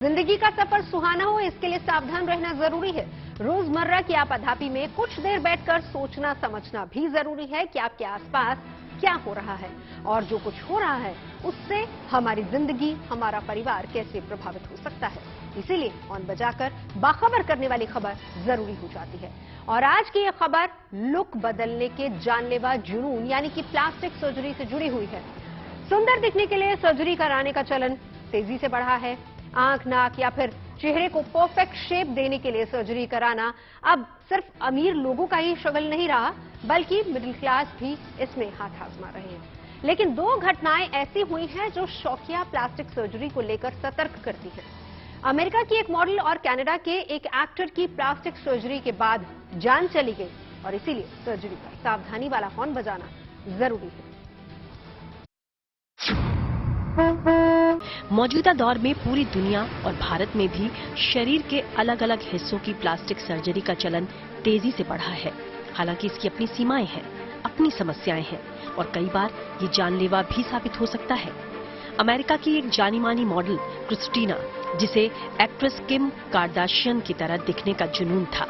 जिंदगी का सफर सुहाना हो, इसके लिए सावधान रहना जरूरी है। रोजमर्रा की आपाधापी में कुछ देर बैठकर सोचना समझना भी जरूरी है कि आपके आसपास क्या हो रहा है और जो कुछ हो रहा है उससे हमारी जिंदगी, हमारा परिवार कैसे प्रभावित हो सकता है। इसीलिए फोन बजाकर बाखबर करने वाली खबर जरूरी हो जाती है। और आज की यह खबर लुक बदलने के जानलेवा जुनून यानी कि प्लास्टिक सर्जरी से जुड़ी हुई है। सुंदर दिखने के लिए सर्जरी कराने का चलन तेजी से बढ़ा है। आंख, नाक या फिर चेहरे को परफेक्ट शेप देने के लिए सर्जरी कराना अब सिर्फ अमीर लोगों का ही शगल नहीं रहा, बल्कि मिडिल क्लास भी इसमें हाथ आजमा रहे हैं। लेकिन दो घटनाएं ऐसी हुई हैं जो शौकिया प्लास्टिक सर्जरी को लेकर सतर्क करती हैं। अमेरिका की एक मॉडल और कनाडा के एक एक्टर की प्लास्टिक सर्जरी के बाद जान चली गई और इसीलिए सर्जरी पर सावधानी वाला हॉर्न बजाना जरूरी है। मौजूदा दौर में पूरी दुनिया और भारत में भी शरीर के अलग अलग हिस्सों की प्लास्टिक सर्जरी का चलन तेजी से बढ़ा है। हालांकि इसकी अपनी सीमाएं हैं, अपनी समस्याएं हैं और कई बार ये जानलेवा भी साबित हो सकता है। अमेरिका की एक जानी मानी मॉडल क्रिस्टीना, जिसे एक्ट्रेस किम कार्दाशियन की तरह दिखने का जुनून था,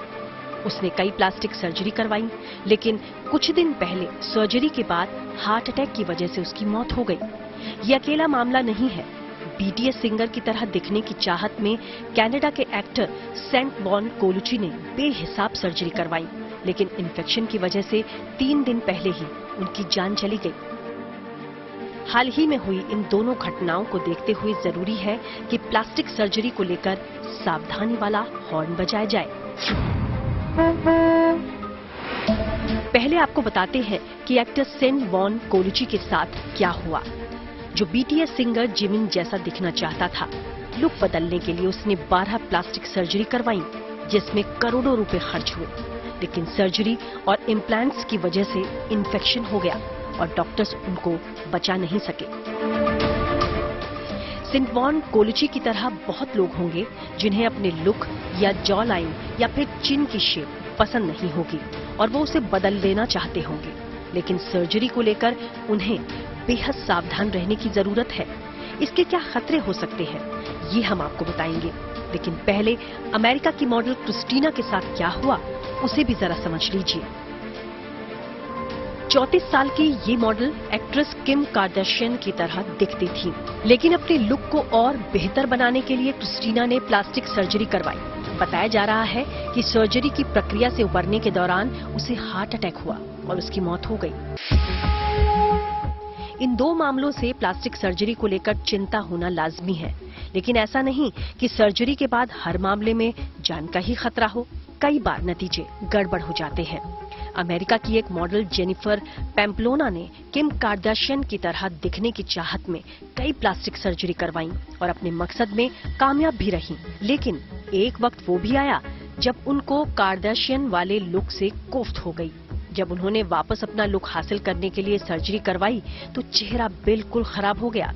उसने कई प्लास्टिक सर्जरी करवाई, लेकिन कुछ दिन पहले सर्जरी के बाद हार्ट अटैक की वजह से उसकी मौत हो गई। ये अकेला मामला नहीं है। बीटीएस सिंगर की तरह दिखने की चाहत में कनाडा के एक्टर सेंट वॉन कोलुची ने बेहिसाब सर्जरी करवाई, लेकिन इन्फेक्शन की वजह से 3 दिन पहले ही उनकी जान चली गई। हाल ही में हुई इन दोनों घटनाओं को देखते हुए जरूरी है कि प्लास्टिक सर्जरी को लेकर सावधानी वाला हॉर्न बजाया जाए। पहले आपको बताते हैं कि एक्टर सेंट वॉन कोलुची के साथ क्या हुआ। जो बीटीएस सिंगर जिमिन जैसा दिखना चाहता था, लुक बदलने के लिए उसने 12 प्लास्टिक सर्जरी करवाई, जिसमें करोड़ों रुपए खर्च हुए। लेकिन सर्जरी और इम्प्लांट्स की वजह से इन्फेक्शन हो गया और डॉक्टर्स उनको बचा नहीं सके। सेंट वॉन कोलुची की तरह बहुत लोग होंगे जिन्हें अपने लुक या जॉ लाइन या फिर चिन की शेप पसंद नहीं होगी और वो उसे बदल लेना चाहते होंगे, लेकिन सर्जरी को लेकर उन्हें बेहद सावधान रहने की जरूरत है। इसके क्या खतरे हो सकते हैं, ये हम आपको बताएंगे। लेकिन पहले अमेरिका की मॉडल क्रिस्टीना के साथ क्या हुआ, उसे भी जरा समझ लीजिए। 34 साल की ये मॉडल एक्ट्रेस किम कार्दाशियन की तरह दिखती थी, लेकिन अपने लुक को और बेहतर बनाने के लिए क्रिस्टीना ने प्लास्टिक सर्जरी करवाई। बताया जा रहा है कि सर्जरी की प्रक्रिया से उबरने के दौरान उसे हार्ट अटैक हुआ और उसकी मौत हो गई। इन दो मामलों से प्लास्टिक सर्जरी को लेकर चिंता होना लाजमी है, लेकिन ऐसा नहीं कि सर्जरी के बाद हर मामले में जान का ही खतरा हो। कई बार नतीजे गड़बड़ हो जाते हैं। अमेरिका की एक मॉडल जेनिफर पैम्पलोना ने किम कार्दाशियन की तरह दिखने की चाहत में कई प्लास्टिक सर्जरी करवाई और अपने मकसद में कामयाब भी रही। लेकिन एक वक्त वो भी आया जब उनको कार्दाशियन वाले लुक से कोफ्त हो गई। जब उन्होंने वापस अपना लुक हासिल करने के लिए सर्जरी करवाई तो चेहरा बिल्कुल खराब हो गया।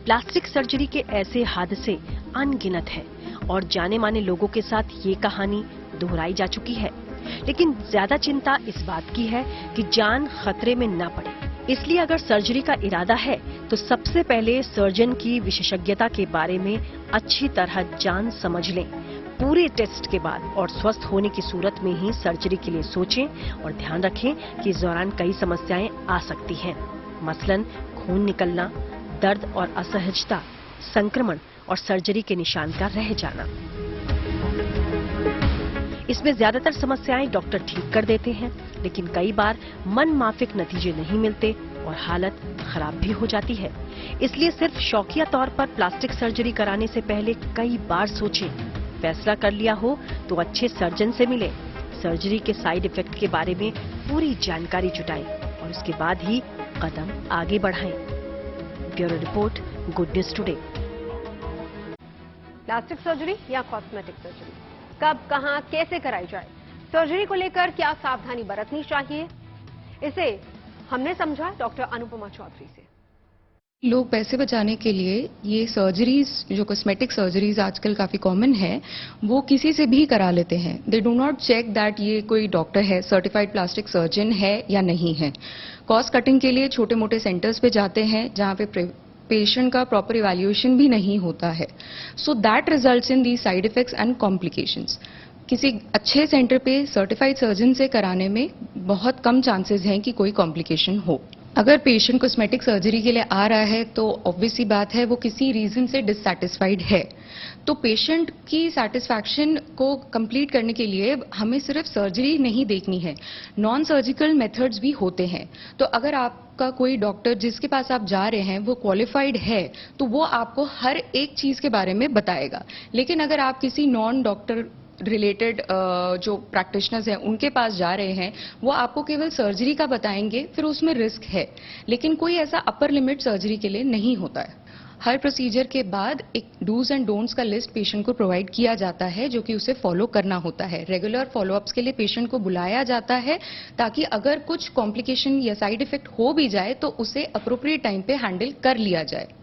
प्लास्टिक सर्जरी के ऐसे हादसे अनगिनत हैं और जाने माने लोगों के साथ ये कहानी दोहराई जा चुकी है। लेकिन ज्यादा चिंता इस बात की है कि जान खतरे में न पड़े। इसलिए अगर सर्जरी का इरादा है तो सबसे पहले सर्जन की विशेषज्ञता के बारे में अच्छी तरह जान समझ लें। पूरे टेस्ट के बाद और स्वस्थ होने की सूरत में ही सर्जरी के लिए सोचें और ध्यान रखें कि इस दौरान कई समस्याएं आ सकती हैं, मसलन खून निकलना, दर्द और असहजता, संक्रमण और सर्जरी के निशान का रह जाना। इसमें ज्यादातर समस्याएं डॉक्टर ठीक कर देते हैं, लेकिन कई बार मन माफिक नतीजे नहीं मिलते और हालत खराब भी हो जाती है। इसलिए सिर्फ शौकिया तौर पर प्लास्टिक सर्जरी कराने से पहले कई बार सोचें। फैसला कर लिया हो तो अच्छे सर्जन से मिलें, सर्जरी के साइड इफेक्ट के बारे में पूरी जानकारी जुटाएं और उसके बाद ही कदम आगे बढ़ाएं। Bureau report, good news today. Plastic surgery या कॉस्मेटिक सर्जरी, कब, कहां, कैसे कराई जाए, सर्जरी को लेकर क्या सावधानी बरतनी चाहिए, इसे हमने समझा डॉक्टर अनुपमा चौधरी से। लोग पैसे बचाने के लिए ये सर्जरीज, जो कॉस्मेटिक सर्जरीज आजकल काफी कॉमन है, वो किसी से भी करा लेते हैं। They do not check that ये कोई डॉक्टर है, सर्टिफाइड प्लास्टिक सर्जन है या नहीं है। कॉस्ट कटिंग के लिए छोटे मोटे सेंटर्स पे जाते हैं जहां पे पेशेंट का प्रॉपर इवैल्यूएशन भी नहीं होता है. So that results in the side effects and complications. किसी अच्छे सेंटर पे सर्टिफाइड सर्जन से कराने में बहुत कम चांसेस हैं कि कोई कॉम्प्लिकेशन हो. अगर पेशेंट कॉस्मेटिक सर्जरी के लिए आ रहा है तो ऑब्वियस सी बात है वो किसी रीजन से डिससैटिस्फाइड है. तो पेशेंट की सेटिस्फैक्शन को कंप्लीट करने के लिए हमें सिर्फ सर्जरी नहीं देखनी है, नॉन सर्जिकल मेथड्स भी होते हैं. तो अगर आपका कोई डॉक्टर जिसके पास आप जा रहे हैं वो क्वालिफाइड है तो वो आपको हर एक चीज के बारे में बताएगा. लेकिन अगर आप किसी नॉन डॉक्टर रिलेटेड जो प्रैक्टिशनर्स हैं उनके पास जा रहे हैं वो आपको केवल सर्जरी का बताएंगे, फिर उसमें रिस्क है. लेकिन कोई ऐसा अपर लिमिट सर्जरी के लिए नहीं होता है. हर प्रोसीजर के बाद एक डूज एंड डोंट्स का लिस्ट पेशेंट को प्रोवाइड किया जाता है जो कि उसे फॉलो करना होता है. रेगुलर फॉलोअप्स के लिए पेशेंट को बुलाया जाता है ताकि अगर कुछ कॉम्प्लिकेशन या साइड इफेक्ट हो भी जाए तो उसे अप्रोप्रिएट टाइम पे हैंडल कर लिया जाए.